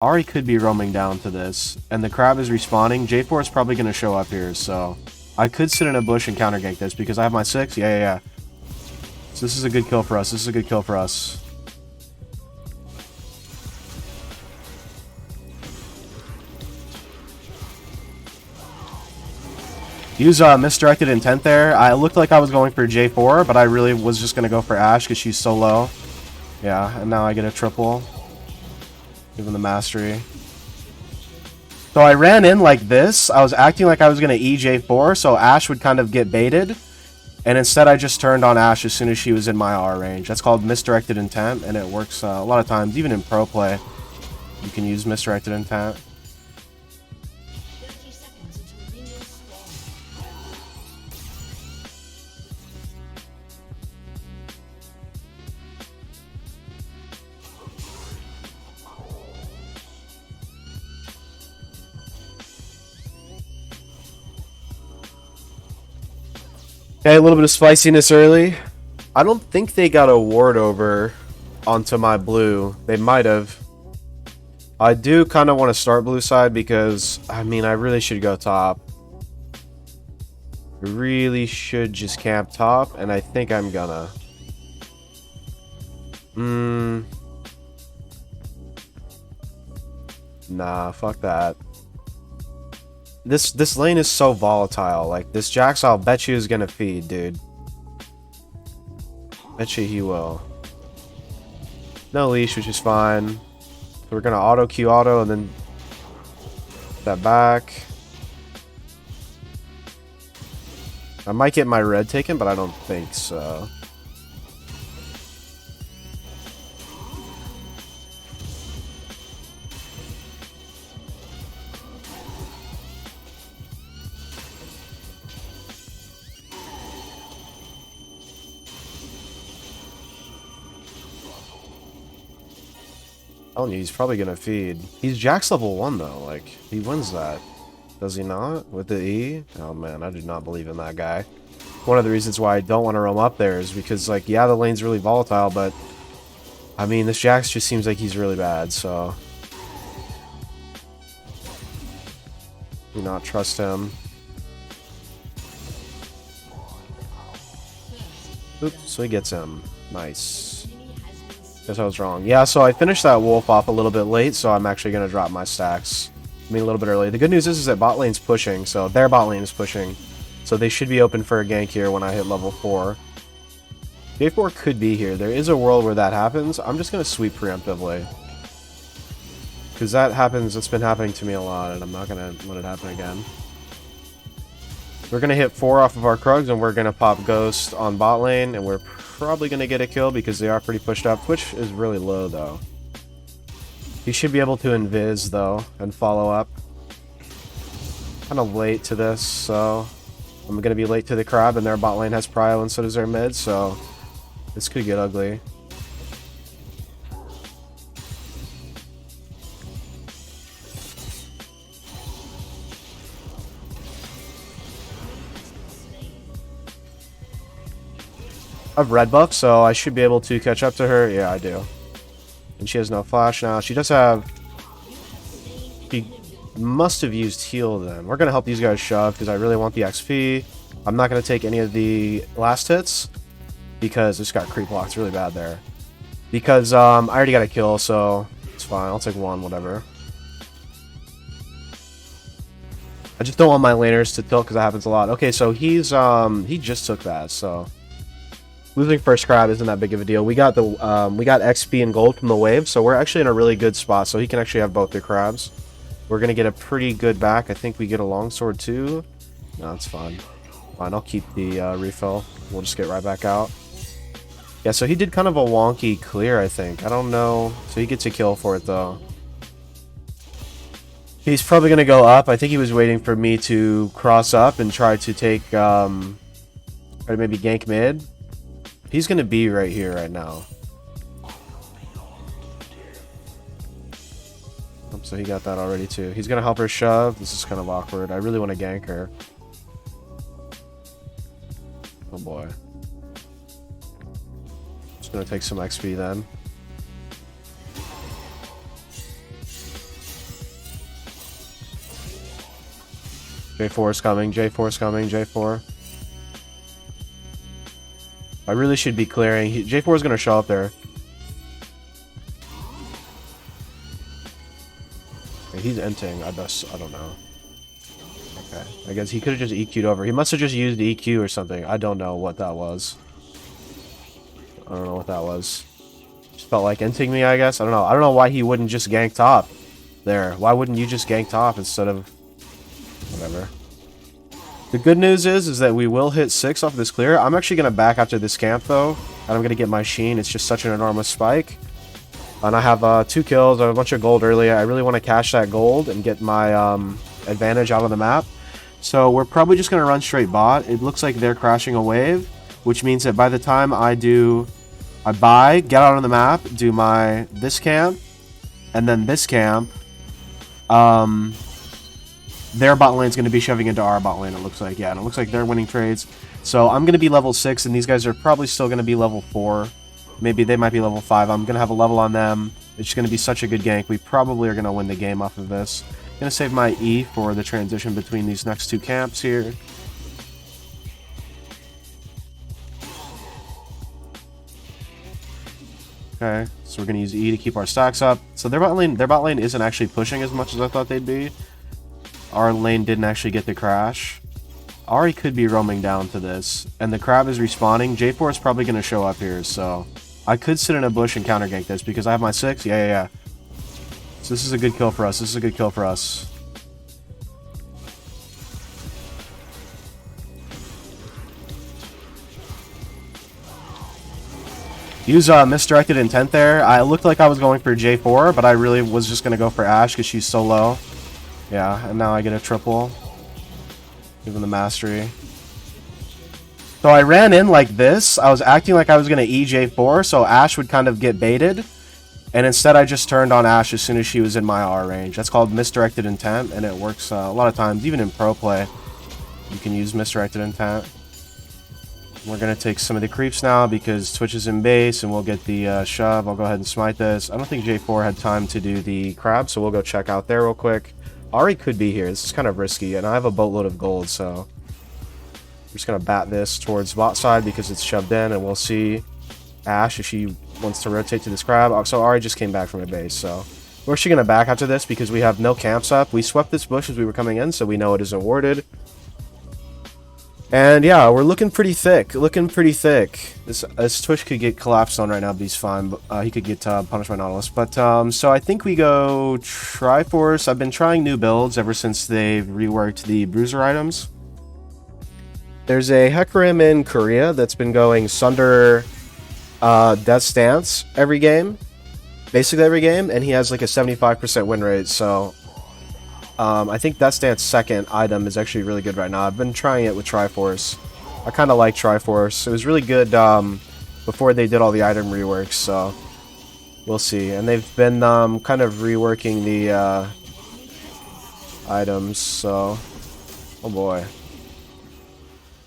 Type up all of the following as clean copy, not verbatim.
Ari could be roaming down to this, and the crab is respawning. J4 is probably going to show up here, so I could sit in a bush and counter gank this because I have my 6. Yeah. So this is a good kill for us. This is a good kill for us. Use misdirected intent there. I looked like I was going for J4, but I really was just going to go for Ashe because she's so low. Yeah, and now I get a triple. Given the mastery. So I ran in like this. I was acting like I was going to EJ4, so Ashe would kind of get baited. And instead I just turned on Ashe as soon as she was in my R range. That's called misdirected intent, and it works a lot of times. Even in pro play, you can use misdirected intent. Okay, a little bit of spiciness early. I don't think they got a ward over onto my blue. They might have. I do kind of want to start blue side because, I mean, I really should go top. I really should just camp top, and I think I'm gonna. Nah, fuck that. This lane is so volatile. Like, this Jax, I'll bet you is gonna feed, dude. Bet you he will. No leash, which is fine. So we're gonna auto Q auto and then that back. I might get my red taken, but I don't think so. He's probably gonna feed. He's Jax level 1 though, like, he wins that. Does he not? With the E? Oh man, I do not believe in that guy. One of the reasons why I don't want to roam up there is because, like, yeah, the lane's really volatile, but I mean, this Jax just seems like he's really bad, so do not trust him. Oops, so he gets him. Nice. Guess I was wrong. Yeah, so I finished that wolf off a little bit late, so I'm actually going to drop my stacks. I mean, a little bit early. The good news is that bot lane's pushing, so their bot lane is pushing. So they should be open for a gank here when I hit level 4. J4 could be here. There is a world where that happens. I'm just going to sweep preemptively. Because that happens, it's been happening to me a lot, and I'm not going to let it happen again. We're going to hit 4 off of our Krugs, and we're going to pop Ghost on bot lane, and we're probably going to get a kill because they are pretty pushed up. Twitch is really low, though. He should be able to invis, though, and follow up. Kind of late to this, so I'm going to be late to the crab, and their bot lane has prio, and so does their mid, so this could get ugly. I have red buff, so I should be able to catch up to her. Yeah, I do. And she has no flash now. She does have... She must have used heal then. We're going to help these guys shove because I really want the XP. I'm not going to take any of the last hits because this got creep locked really bad there. Because I already got a kill, so it's fine. I'll take one, whatever. I just don't want my laners to tilt because that happens a lot. Okay, so he's he just took that, so... Losing first crab isn't that big of a deal. We got the we got XP and gold from the wave, so we're actually in a really good spot. So he can actually have both the crabs. We're gonna get a pretty good back. I think we get a longsword too. No, it's fine. Fine, I'll keep the refill. We'll just get right back out. Yeah, so he did kind of a wonky clear, I think. I don't know. So he gets a kill for it though. He's probably gonna go up. I think he was waiting for me to cross up and try to take or maybe gank mid. He's going to be right here right now. Oh, so he got that already too. He's going to help her shove. This is kind of awkward. I really want to gank her. Oh boy. Just going to take some XP then. J4 is coming, J4 is coming, J4. I really should be clearing. J4 is going to show up there. Okay, he's inting. I don't know. Okay. I guess he could have just EQ'd over. He must have just used EQ or something. I don't know what that was. I don't know what that was. Just felt like inting me, I guess. I don't know. I don't know why he wouldn't just gank top there. Why wouldn't you just gank top instead of... Whatever. The good news is that we will hit 6 off this clear. I'm actually going to back after this camp, though. And I'm going to get my Sheen. It's just such an enormous spike. And I have 2 kills. I have a bunch of gold earlier. I really want to cash that gold and get my advantage out of the map. So we're probably just going to run straight bot. It looks like they're crashing a wave, which means that by the time I buy, get out on the map, do my this camp, and then this camp, their bot lane is going to be shoving into our bot lane, it looks like. Yeah, and it looks like they're winning trades. So I'm going to be level 6, and these guys are probably still going to be level 4. Maybe they might be level 5. I'm going to have a level on them. It's going to be such a good gank. We probably are going to win the game off of this. I'm going to save my E for the transition between these next 2 camps here. Okay, so we're going to use E to keep our stacks up. So their bot lane isn't actually pushing as much as I thought they'd be. Our lane didn't actually get the crash. Ahri could be roaming down to this. And the crab is respawning. J4 is probably going to show up here, so... I could sit in a bush and counter gank this because I have my 6. Yeah. So this is a good kill for us. This is a good kill for us. Use misdirected intent there. I looked like I was going for J4, but I really was just going to go for Ashe because she's so low. Yeah, and now I get a triple. Give him the mastery. So I ran in like this. I was acting like I was going to EJ4, so Ashe would kind of get baited. And instead I just turned on Ashe as soon as she was in my R range. That's called misdirected intent, and it works a lot of times. Even in pro play, you can use misdirected intent. We're going to take some of the creeps now because Twitch is in base, and we'll get the shove. I'll go ahead and smite this. I don't think J4 had time to do the crab, so we'll go check out there real quick. Ahri could be here. This is kind of risky, and I have a boatload of gold, so... I'm just going to bat this towards bot side because it's shoved in, and we'll see Ashe if she wants to rotate to this crab. So Ahri just came back from a base, so... We're actually going to back after this because we have no camps up. We swept this bush as we were coming in, so we know it isn't warded. And yeah, we're looking pretty thick. This Twitch could get collapsed on right now, but he's fine. But, he could get punished by Nautilus. But, so I think we go Triforce. I've been trying new builds ever since they've reworked the bruiser items. There's a Hecarim in Korea that's been going Sunder Death Stance every game. Basically every game. And he has like a 75% win rate, so... I think Death Stance second item is actually really good right now. I've been trying it with Triforce. I kind of like Triforce. It was really good before they did all the item reworks, so we'll see. And they've been kind of reworking the items, so... Oh boy.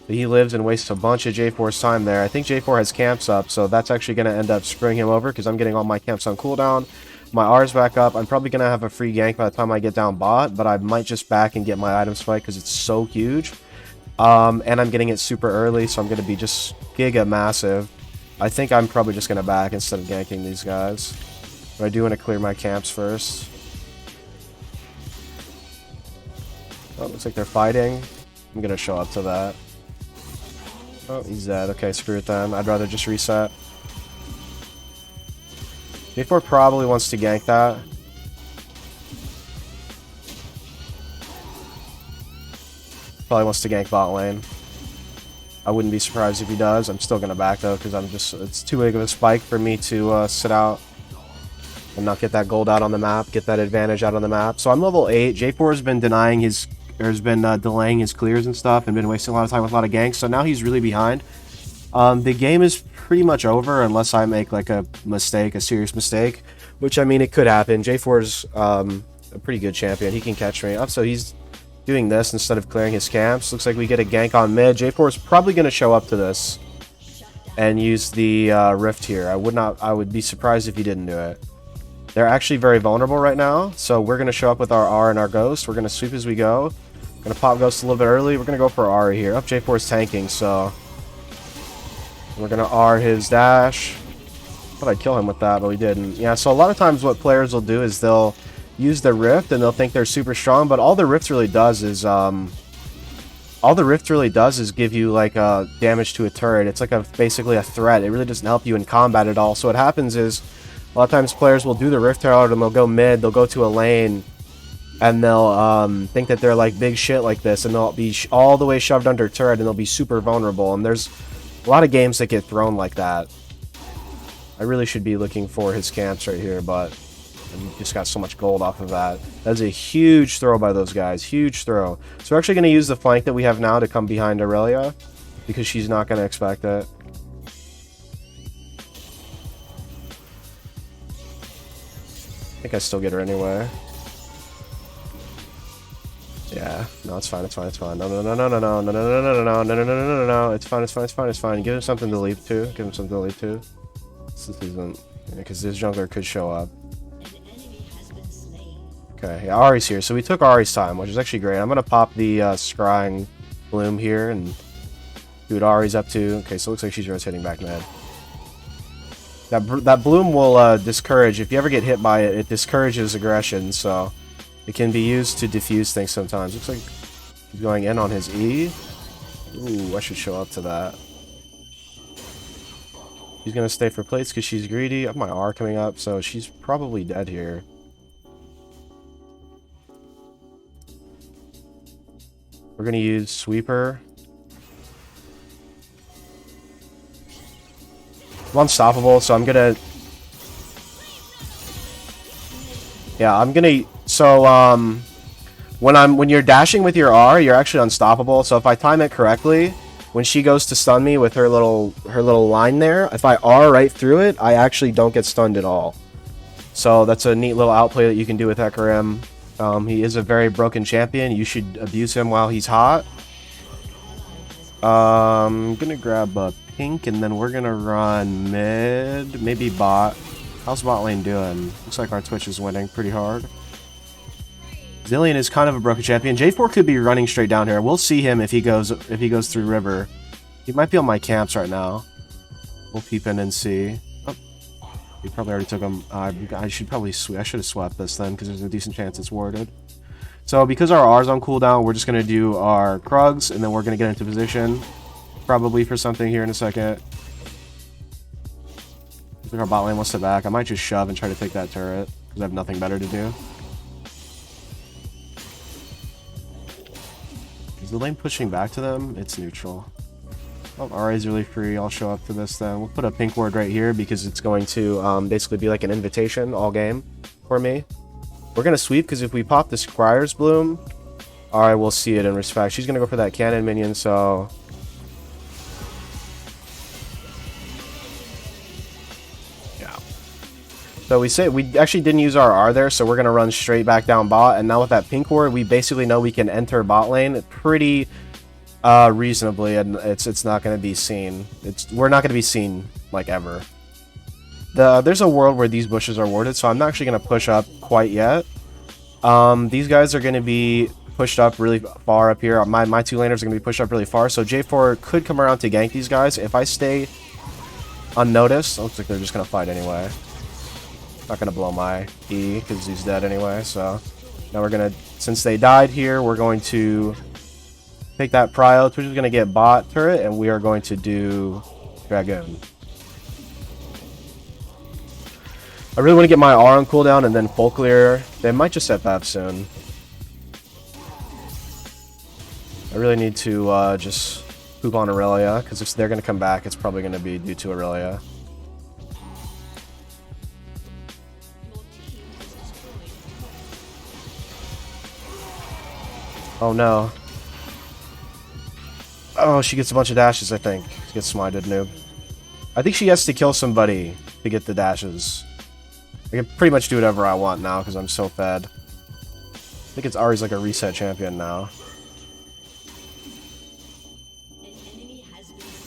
But he lives and wastes a bunch of J4's time there. I think J4 has camps up, so that's actually going to end up screwing him over because I'm getting all my camps on cooldown. My R's back up. I'm probably going to have a free gank by the time I get down bot, but I might just back and get my item spike because it's so huge. And I'm getting it super early, so I'm going to be just giga massive. I think I'm probably just going to back instead of ganking these guys. But I do want to clear my camps first. Oh, looks like they're fighting. I'm going to show up to that. Oh, he's dead. Okay, screw it then. I'd rather just reset. J4 probably wants to gank that. Probably wants to gank bot lane. I wouldn't be surprised if he does. I'm still going to back though because it's too big of a spike for me to sit out and not get that gold out on the map, get that advantage out on the map. So I'm level 8. J4 has been delaying his clears and stuff and been wasting a lot of time with a lot of ganks. So now he's really behind. The game is pretty much over unless I make like a mistake, a serious mistake, which I mean it could happen. J4's a pretty good champion. He can catch me up, so he's doing this instead of clearing his camps. Looks like we get a gank on mid. J4 is probably going to show up to this and use the rift here. I would be surprised if he didn't do it. They're actually very vulnerable right now, so we're going to show up with our R and our ghost. We're going to sweep as we go. Gonna pop Ghost a little bit early. We're gonna go for Ari here. Up J4 is tanking, so we're gonna R his dash. Thought I'd kill him with that, but we didn't. Yeah, so a lot of times what players will do is they'll use the Rift and they'll think they're super strong, but all the Rift really does is give you like damage to a turret. It's like basically a threat. It really doesn't help you in combat at all. So what happens is a lot of times players will do the Rift Herald and they'll go mid, they'll go to a lane, and they'll think that they're like big shit like this, and they'll be all the way shoved under turret and they'll be super vulnerable. And there's a lot of games that get thrown like that. I really should be looking for his camps right here, but I just got so much gold off of that. That's a huge throw by those guys. Huge throw. So we're actually going to use the flank that we have now to come behind Aurelia, because she's not going to expect it. I think I still get her anyway. Yeah, no, it's fine, it's fine, it's fine. No, no, no, no, no, no, no, no, no, no, no, no, no, no, no, no, no, it's fine, it's fine, it's fine, it's fine. Give him something to leap to. Give him something to leap to. This isn't, because this jungler could show up. Okay, yeah, Ari's here. So we took Ari's time, which is actually great. I'm gonna pop the scrying bloom here and do what Ari's up to. Okay, so it looks like she's rotating back mid. That bloom will discourage. If you ever get hit by it, it discourages aggression. So it can be used to diffuse things sometimes. Looks like he's going in on his E. Ooh, I should show up to that. She's gonna stay for plates because she's greedy. I have my R coming up, so she's probably dead here. We're gonna use Sweeper. I'm unstoppable, so I'm gonna... Yeah, I'm gonna... So, when you're dashing with your R, you're actually unstoppable. So if I time it correctly, when she goes to stun me with her little line there, if I R right through it, I actually don't get stunned at all. So that's a neat little outplay that you can do with Hecarim. He is a very broken champion. You should abuse him while he's hot. I'm gonna grab a pink, and then we're gonna run mid, maybe bot. How's bot lane doing? Looks like our Twitch is winning pretty hard. Zillion is kind of a broken champion. J4 could be running straight down here. We'll see him if he goes through river. He might be on my camps right now. We'll peep in and see. Oh, he probably already took him. I should have swept this then, because there's a decent chance it's warded. So because our R's on cooldown, we're just gonna do our Krugs, and then we're gonna get into position, probably for something here in a second. I think our bot lane wants to back. I might just shove and try to take that turret, because I have nothing better to do. Is the lane pushing back to them? It's neutral. Oh, Ari's really free. I'll show up to this then. We'll put a pink ward right here because it's going to basically be like an invitation all game for me. We're going to sweep because if we pop the Scryer's Bloom, Ari will see it in respect. She's going to go for that cannon minion, so... Yeah. So we actually didn't use our R there, so we're going to run straight back down bot. And now with that pink ward, we basically know we can enter bot lane pretty reasonably, and it's not going to be seen. We're not going to be seen, like, ever. There's a world where these bushes are warded, so I'm not actually going to push up quite yet. These guys are going to be pushed up really far up here. My two laners are going to be pushed up really far, so J4 could come around to gank these guys. If I stay unnoticed, it looks like they're just going to fight anyway. Not going to blow my E because he's dead anyway, so now we're going to, since they died here, we're going to take that prio. Twitch is going to get bot turret, and we are going to do Dragoon. I really want to get my R on cooldown and then full clear. They might just set BAF soon. I really need to just poop on Aurelia, because if they're going to come back, it's probably going to be due to Aurelia. Oh no. Oh, she gets a bunch of dashes, I think. She gets smited, noob. I think she has to kill somebody to get the dashes. I can pretty much do whatever I want now because I'm so fed. I think it's Ari's like a reset champion now.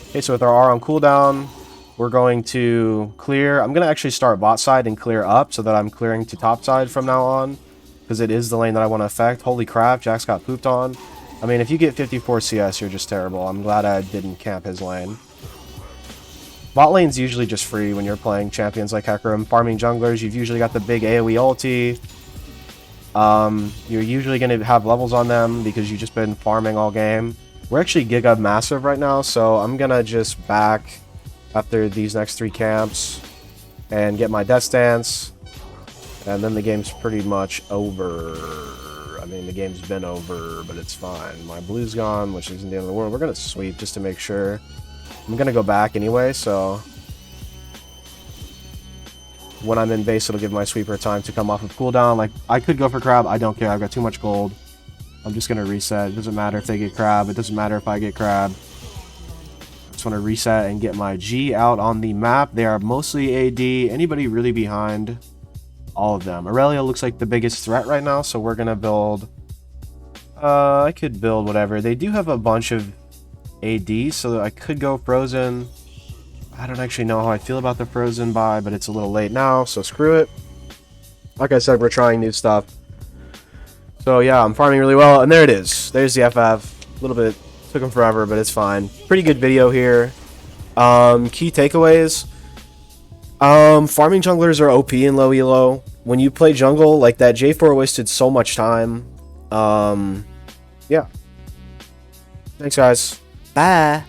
Okay, so with our R on cooldown, we're going to clear. I'm going to actually start bot side and clear up so that I'm clearing to top side from now on, because it is the lane that I want to affect. Holy crap, Jax got pooped on. I mean, if you get 54 CS, you're just terrible. I'm glad I didn't camp his lane. Bot lane's usually just free when you're playing champions like Hecarim. Farming junglers, you've usually got the big AoE ulti. You're usually going to have levels on them because you've just been farming all game. We're actually Giga Massive right now, so I'm going to just back after these next 3 camps and get my Death Stance. And then the game's pretty much over. I mean, the game's been over, but it's fine. My blue's gone, which isn't the end of the world. We're going to sweep just to make sure. I'm going to go back anyway, so when I'm in base, it'll give my sweeper time to come off of cooldown. Like, I could go for crab. I don't care. I've got too much gold. I'm just going to reset. It doesn't matter if they get crab. It doesn't matter if I get crab. I just want to reset and get my G out on the map. They are mostly AD. Anybody really behind? All of them. Aurelia looks like the biggest threat right now, so we're going to build... I could build whatever. They do have a bunch of AD, so I could go Frozen. I don't actually know how I feel about the Frozen buy, but it's a little late now, so screw it. Like I said, we're trying new stuff. So yeah, I'm farming really well, and there it is. There's the FF. A little bit, took them forever, but it's fine. Pretty good video here. Key takeaways. Farming junglers are OP in low elo. When you play jungle, like that J4 wasted so much time. Yeah. Thanks, guys. Bye.